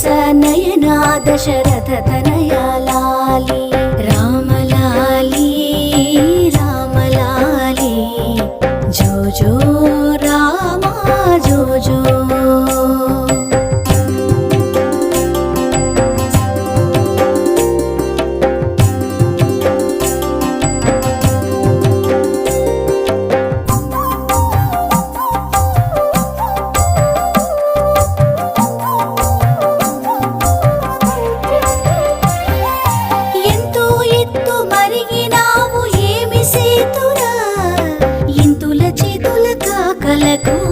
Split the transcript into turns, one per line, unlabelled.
నయనా దశరథ తనయా లాలి రామలాలి రామలాలి జో జో రామ జో జో కలకు